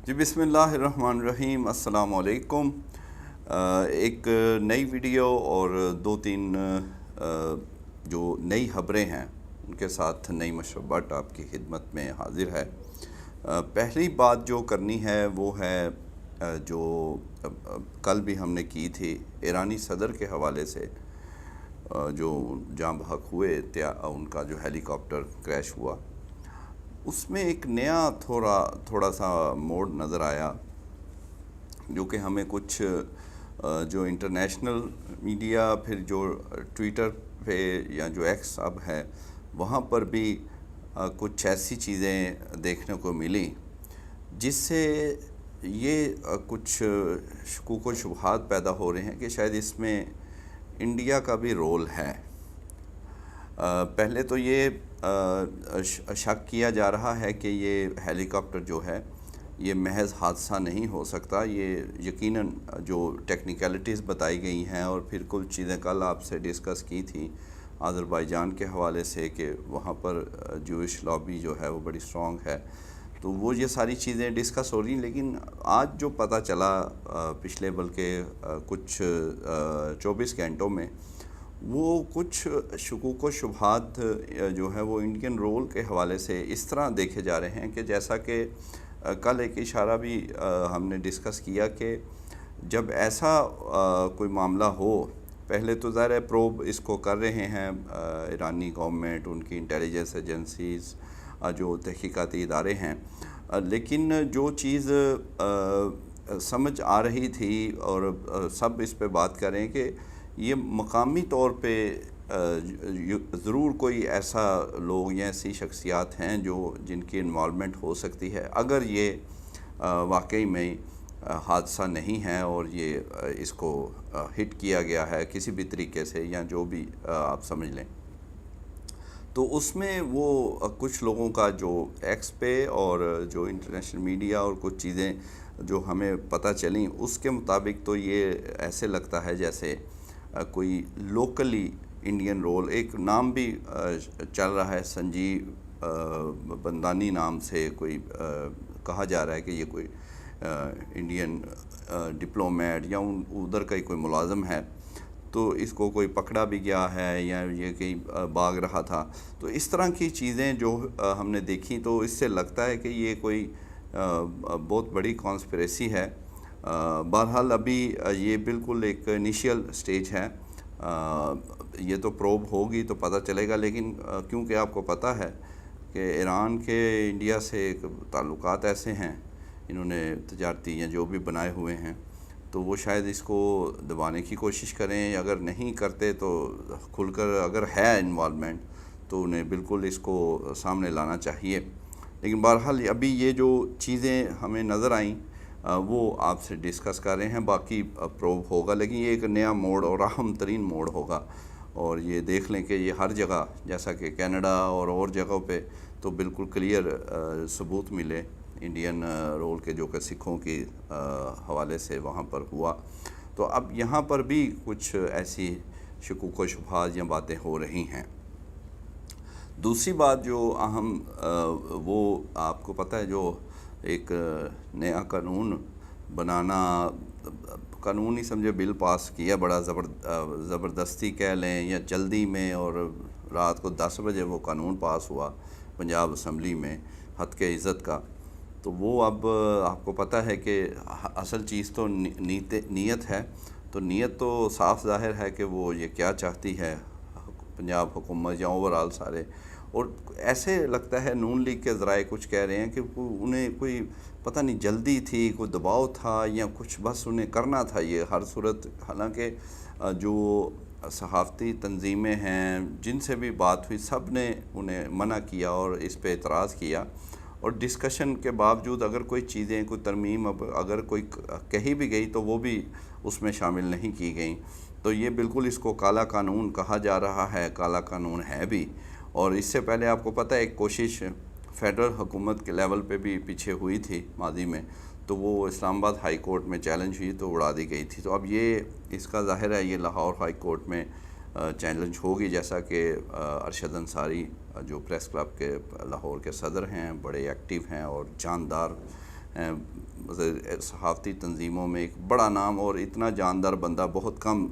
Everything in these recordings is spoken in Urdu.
جی بسم اللہ الرحمن الرحیم، السلام علیکم۔ ایک نئی ویڈیو اور دو تین جو نئی خبریں ہیں ان کے ساتھ نئی مشورت آپ کی خدمت میں حاضر ہے۔ پہلی بات جو کرنی ہے وہ ہے جو کل بھی ہم نے کی تھی ایرانی صدر کے حوالے سے، جو جاں بحق ہوئے ان کا جو ہیلی کاپٹر کریش ہوا، اس میں ایک نیا تھوڑا سا موڑ نظر آیا، جو کہ ہمیں کچھ جو انٹرنیشنل میڈیا، پھر جو ٹویٹر پہ یا جو ایکس اب ہے وہاں پر بھی کچھ ایسی چیزیں دیکھنے کو ملی جس سے یہ کچھ شکوک و شبہات پیدا ہو رہے ہیں کہ شاید اس میں انڈیا کا بھی رول ہے۔ پہلے تو یہ شک کیا جا رہا ہے کہ یہ ہیلی کاپٹر جو ہے یہ محض حادثہ نہیں ہو سکتا، یہ یقیناً جو ٹیکنیکلٹیز بتائی گئی ہیں اور پھر کچھ چیزیں کل آپ سے ڈسکس کی تھی آذربائیجان کے حوالے سے کہ وہاں پر جوئش لابی جو ہے وہ بڑی اسٹرانگ ہے، تو وہ یہ ساری چیزیں ڈسکس ہو رہی ہیں۔ لیکن آج جو پتہ چلا پچھلے بلکہ کچھ 24 گھنٹوں میں، وہ کچھ شکوک و شبہات جو ہے وہ انڈین رول کے حوالے سے اس طرح دیکھے جا رہے ہیں کہ جیسا کہ کل ایک اشارہ بھی ہم نے ڈسکس کیا کہ جب ایسا کوئی معاملہ ہو، پہلے تو ظاہر ہے پروب اس کو کر رہے ہیں ایرانی گورنمنٹ، ان کی انٹیلیجنس ایجنسیز، جو تحقیقاتی ادارے ہیں، لیکن جو چیز سمجھ آ رہی تھی اور سب اس پہ بات کریں کہ یہ مقامی طور پہ ضرور کوئی ایسا لوگ یا ایسی شخصیات ہیں جن کی انوالومنٹ ہو سکتی ہے، اگر یہ واقعی میں حادثہ نہیں ہے اور یہ اس کو ہٹ کیا گیا ہے کسی بھی طریقے سے یا جو بھی آپ سمجھ لیں، تو اس میں وہ کچھ لوگوں کا جو ایکس پہ اور جو انٹرنیشنل میڈیا اور کچھ چیزیں جو ہمیں پتہ چلیں اس کے مطابق تو یہ ایسے لگتا ہے جیسے کوئی لوکلی انڈین رول، ایک نام بھی چل رہا ہے سنجیو بندانی نام سے، کوئی کہا جا رہا ہے کہ یہ کوئی انڈین ڈپلومیٹ یا ادھر کا ہی کوئی ملازم ہے، تو اس کو کوئی پکڑا بھی گیا ہے یا یہ کہیں بھاگ رہا تھا۔ تو اس طرح کی چیزیں جو ہم نے دیکھی تو اس سے لگتا ہے کہ یہ کوئی بہت بڑی کانسپریسی ہے۔ بہرحال ابھی یہ بالکل ایک انیشیل سٹیج ہے، یہ تو پروب ہوگی تو پتہ چلے گا، لیکن کیونکہ آپ کو پتہ ہے کہ ایران کے انڈیا سے تعلقات ایسے ہیں، انہوں نے تجارتی یا جو بھی بنائے ہوئے ہیں، تو وہ شاید اس کو دبانے کی کوشش کریں، اگر نہیں کرتے تو کھل کر اگر ہے انوالومنٹ تو انہیں بالکل اس کو سامنے لانا چاہیے۔ لیکن بہرحال ابھی یہ جو چیزیں ہمیں نظر آئیں وہ آپ سے ڈسکس کر رہے ہیں، باقی پروب ہوگا، لیکن یہ ایک نیا موڑ اور اہم ترین موڑ ہوگا، اور یہ دیکھ لیں کہ یہ ہر جگہ جیسا کہ کینیڈا اور جگہوں پہ تو بالکل کلیئر ثبوت ملے انڈین رول کے جو کہ سکھوں کی حوالے سے وہاں پر ہوا، تو اب یہاں پر بھی کچھ ایسی شکوک و شبہات یا باتیں ہو رہی ہیں۔ دوسری بات جو اہم وہ آپ کو پتہ ہے، جو ایک نیا قانون بنانا، قانون ہی سمجھے بل پاس کیا، بڑا زبردستی کہہ لیں یا جلدی میں، اور رات کو 10 بجے وہ قانون پاس ہوا پنجاب اسمبلی میں حد کے عزت کا، تو وہ اب آپ کو پتہ ہے کہ اصل چیز تو نیت ہے، تو نیت تو صاف ظاہر ہے کہ وہ یہ کیا چاہتی ہے پنجاب حکومت یا اوورآل سارے، اور ایسے لگتا ہے نون لیگ کے ذرائع کچھ کہہ رہے ہیں کہ انہیں کوئی پتہ نہیں جلدی تھی، کوئی دباؤ تھا یا کچھ، بس انہیں کرنا تھا یہ ہر صورت۔ حالانکہ جو صحافتی تنظیمیں ہیں جن سے بھی بات ہوئی، سب نے انہیں منع کیا اور اس پہ اعتراض کیا، اور ڈسکشن کے باوجود اگر کوئی چیزیں، کوئی ترمیم اگر کوئی کہی بھی گئی تو وہ بھی اس میں شامل نہیں کی گئیں، تو یہ بالکل اس کو کالا قانون کہا جا رہا ہے، کالا قانون ہے بھی۔ اور اس سے پہلے آپ کو پتہ ہے ایک کوشش فیڈرل حکومت کے لیول پہ بھی پیچھے ہوئی تھی ماضی میں، تو وہ اسلام آباد ہائی کورٹ میں چیلنج ہوئی تو اڑا دی گئی تھی، تو اب یہ اس کا ظاہر ہے یہ لاہور ہائی کورٹ میں چیلنج ہوگی، جیسا کہ ارشد انصاری جو پریس کلب کے لاہور کے صدر ہیں، بڑے ایکٹیو ہیں اور جاندار صحافتی تنظیموں میں ایک بڑا نام اور اتنا جاندار بندہ بہت کم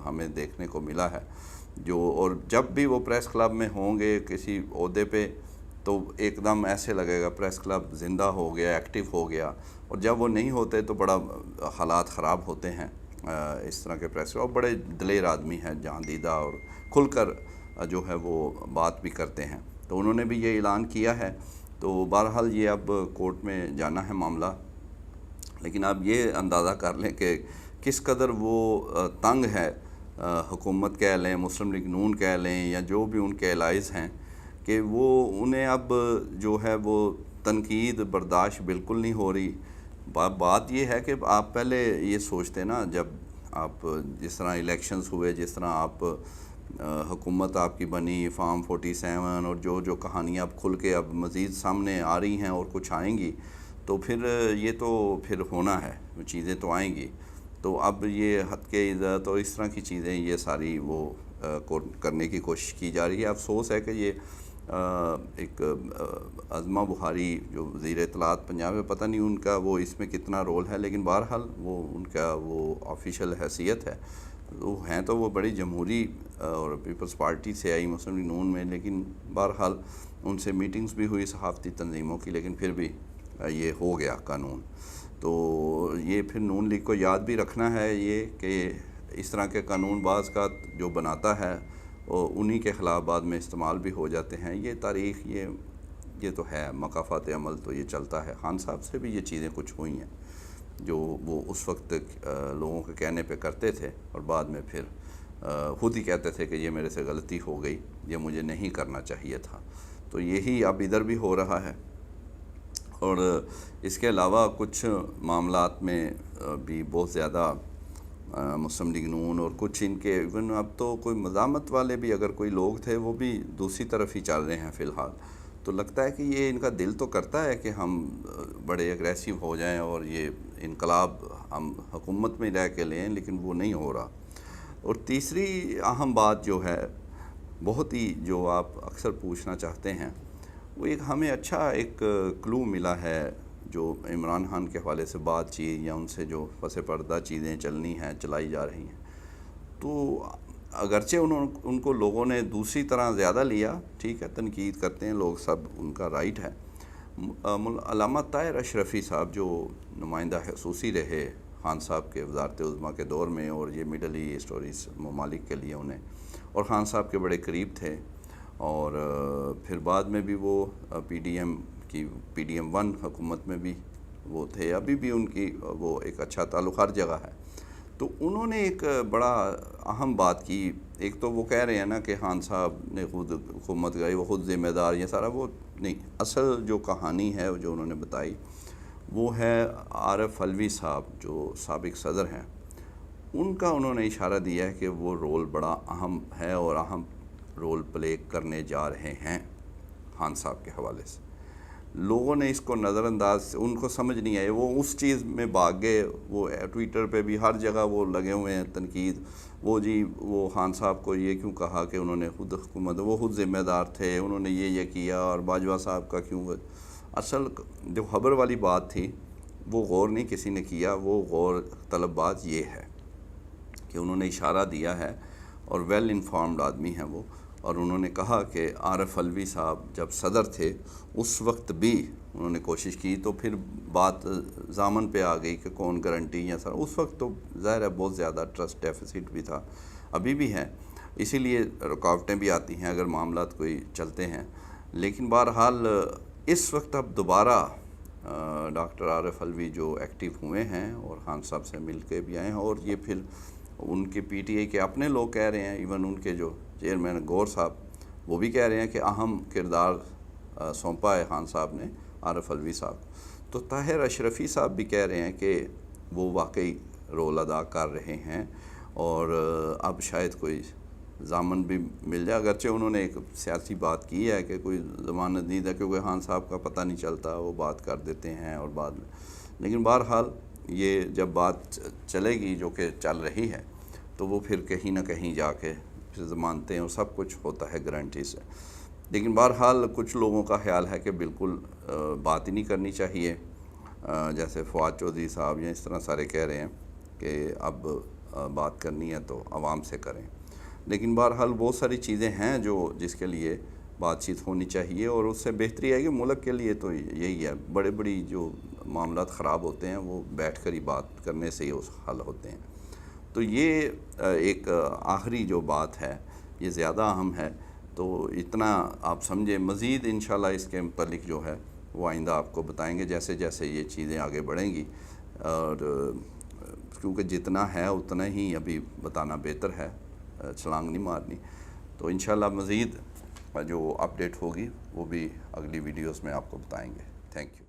ہمیں دیکھنے کو ملا ہے جو، اور جب بھی وہ پریس کلب میں ہوں گے کسی عہدے پہ تو ایک دم ایسے لگے گا پریس کلب زندہ ہو گیا، ایکٹیو ہو گیا، اور جب وہ نہیں ہوتے تو بڑا حالات خراب ہوتے ہیں اس طرح کے پریس کلب۔ اور بڑے دلیر آدمی ہیں، جہاں دیدہ اور کھل کر جو ہے وہ بات بھی کرتے ہیں، تو انہوں نے بھی یہ اعلان کیا ہے۔ تو بہرحال یہ اب کورٹ میں جانا ہے معاملہ، لیکن آپ یہ اندازہ کر لیں کہ کس قدر وہ تنگ ہے، حکومت کہہ لیں، مسلم لیگ نون کہہ لیں، یا جو بھی ان کے الائز ہیں، کہ وہ انہیں اب جو ہے وہ تنقید برداشت بالکل نہیں ہو رہی۔ بات یہ ہے کہ آپ پہلے یہ سوچتے نا، جب آپ جس طرح الیکشنز ہوئے، جس طرح آپ حکومت آپ کی بنی، فارم 47 اور جو کہانیاں اب کھل کے اب مزید سامنے آ رہی ہیں اور کچھ آئیں گی، تو پھر یہ تو پھر ہونا ہے، چیزیں تو آئیں گی۔ تو اب یہ حد کے عزت اور اس طرح کی چیزیں یہ ساری وہ کرنے کی کوشش کی جا رہی ہے۔ افسوس ہے کہ یہ ایک عظمہ بخاری جو وزیر اطلاعات پنجاب ہے، پتہ نہیں ان کا وہ اس میں کتنا رول ہے، لیکن بہرحال وہ ان کا وہ آفیشیل حیثیت ہے، وہ ہیں تو وہ بڑی جمہوری اور پیپلز پارٹی سے آئی مسلم لیگ نون میں، لیکن بہرحال ان سے میٹنگز بھی ہوئی صحافتی تنظیموں کی، لیکن پھر بھی یہ ہو گیا قانون۔ تو یہ پھر نون لیگ کو یاد بھی رکھنا ہے یہ کہ اس طرح کے قانون بعض کا جو بناتا ہے وہ انہی کے خلاف بعد میں استعمال بھی ہو جاتے ہیں۔ یہ تاریخ یہ تو ہے، مقافات عمل تو یہ چلتا ہے۔ خان صاحب سے بھی یہ چیزیں کچھ ہوئی ہیں جو وہ اس وقت لوگوں کے کہنے پہ کرتے تھے، اور بعد میں پھر خود ہی کہتے تھے کہ یہ میرے سے غلطی ہو گئی، یہ مجھے نہیں کرنا چاہیے تھا۔ تو یہی اب ادھر بھی ہو رہا ہے۔ اور اس کے علاوہ کچھ معاملات میں بھی بہت زیادہ مسلم لیگ نون اور کچھ ان کے ایون اب تو کوئی مزاحمت والے بھی اگر کوئی لوگ تھے وہ بھی دوسری طرف ہی چل رہے ہیں فی الحال۔ تو لگتا ہے کہ یہ ان کا دل تو کرتا ہے کہ ہم بڑے اگریسو ہو جائیں اور یہ انقلاب ہم حکومت میں رہ کے لیں، لیکن وہ نہیں ہو رہا۔ اور تیسری اہم بات جو ہے، بہت ہی جو آپ اکثر پوچھنا چاہتے ہیں، وہ ایک ہمیں اچھا ایک کلو ملا ہے جو عمران خان کے حوالے سے بات چیت یا ان سے جو پس پردہ چیزیں چلائی جا رہی ہیں، تو اگرچہ ان کو لوگوں نے دوسری طرح زیادہ لیا، ٹھیک ہے، تنقید کرتے ہیں لوگ، سب ان کا رائٹ ہے۔ علامہ طاہر اشرفی صاحب جو نمائندہ خصوصی رہے خان صاحب کے وزارت عظمیٰ کے دور میں، اور یہ مڈل ایسٹ اور اس ممالک کے لیے انہیں، اور خان صاحب کے بڑے قریب تھے، اور پھر بعد میں بھی وہ پی ڈی ایم 1 حکومت میں بھی وہ تھے، ابھی بھی ان کی وہ ایک اچھا تعلق ہر جگہ ہے۔ تو انہوں نے ایک بڑا اہم بات کی، ایک تو وہ کہہ رہے ہیں نا کہ خان صاحب نے خود حکومت کرائی، وہ خود ذمہ دار، یہ سارا وہ نہیں، اصل جو کہانی ہے جو انہوں نے بتائی وہ ہے عارف علوی صاحب جو سابق صدر ہیں، ان کا انہوں نے اشارہ دیا ہے کہ وہ رول بڑا اہم ہے اور اہم رول پلے کرنے جا رہے ہیں خان صاحب کے حوالے سے۔ لوگوں نے اس کو نظر انداز، ان کو سمجھ نہیں آئی، وہ اس چیز میں بھاگ گئے، وہ ٹویٹر پہ بھی ہر جگہ وہ لگے ہوئے ہیں تنقید، وہ جی وہ خان صاحب کو یہ کیوں کہا کہ انہوں نے خود حکومت، وہ خود ذمہ دار تھے، انہوں نے یہ کیا، اور باجوہ صاحب کا کیوں۔ اصل جو خبر والی بات تھی وہ غور نہیں کسی نے کیا، وہ غور طلب بات یہ ہے کہ انہوں نے اشارہ دیا ہے، اور ویل انفارمڈ آدمی ہیں وہ، اور انہوں نے کہا کہ عارف علوی صاحب جب صدر تھے اس وقت بھی انہوں نے کوشش کی، تو پھر بات ضامن پہ آ گئی کہ کون گارنٹی یا سر، اس وقت تو ظاہر ہے بہت زیادہ ٹرسٹ ڈیفیسٹ بھی تھا، ابھی بھی ہے، اسی لیے رکاوٹیں بھی آتی ہیں اگر معاملات کوئی چلتے ہیں۔ لیکن بہرحال اس وقت اب دوبارہ ڈاکٹر عارف علوی جو ایکٹیو ہوئے ہیں اور خان صاحب سے مل کے بھی آئے ہیں، اور یہ پھر ان کے پی ٹی آئی کے اپنے لوگ کہہ رہے ہیں، ایون ان کے جو چیئرمین گور صاحب وہ بھی کہہ رہے ہیں کہ اہم کردار سونپا ہے خان صاحب نے عارف علوی صاحب۔ تو طاہر اشرفی صاحب بھی کہہ رہے ہیں کہ وہ واقعی رول ادا کر رہے ہیں، اور اب شاید کوئی ضامن بھی مل جائے، اگرچہ انہوں نے ایک سیاسی بات کی ہے کہ کوئی ضمانت نہیں تھا کیونکہ خان صاحب کا پتہ نہیں چلتا، وہ بات کر دیتے ہیں اور بعد میں، لیکن بہرحال یہ جب بات چلے گی جو کہ چل رہی ہے تو وہ پھر کہیں نہ کہیں جا کے پھر ضمانتیں اور سب کچھ ہوتا ہے گارنٹی سے۔ لیکن بہرحال کچھ لوگوں کا خیال ہے کہ بالکل بات ہی نہیں کرنی چاہیے، جیسے فواد چودھری صاحب یا اس طرح سارے کہہ رہے ہیں کہ اب بات کرنی ہے تو عوام سے کریں، لیکن بہرحال بہت ساری چیزیں ہیں جس کے لیے بات چیت ہونی چاہیے، اور اس سے بہتری ہے کہ ملک کے لیے تو یہی ہے، بڑے بڑی جو معاملات خراب ہوتے ہیں وہ بیٹھ کر ہی بات کرنے سے ہی اس حل ہوتے ہیں۔ تو یہ ایک آخری جو بات ہے یہ زیادہ اہم ہے، تو اتنا آپ سمجھیں، مزید انشاءاللہ اس کے متعلق جو ہے وہ آئندہ آپ کو بتائیں گے جیسے جیسے یہ چیزیں آگے بڑھیں گی، اور کیونکہ جتنا ہے اتنا ہی ابھی بتانا بہتر ہے، چھلانگ نہیں مارنی۔ تو انشاءاللہ مزید جو اپڈیٹ ہوگی وہ بھی اگلی ویڈیوز میں آپ کو بتائیں گے۔ Thank you.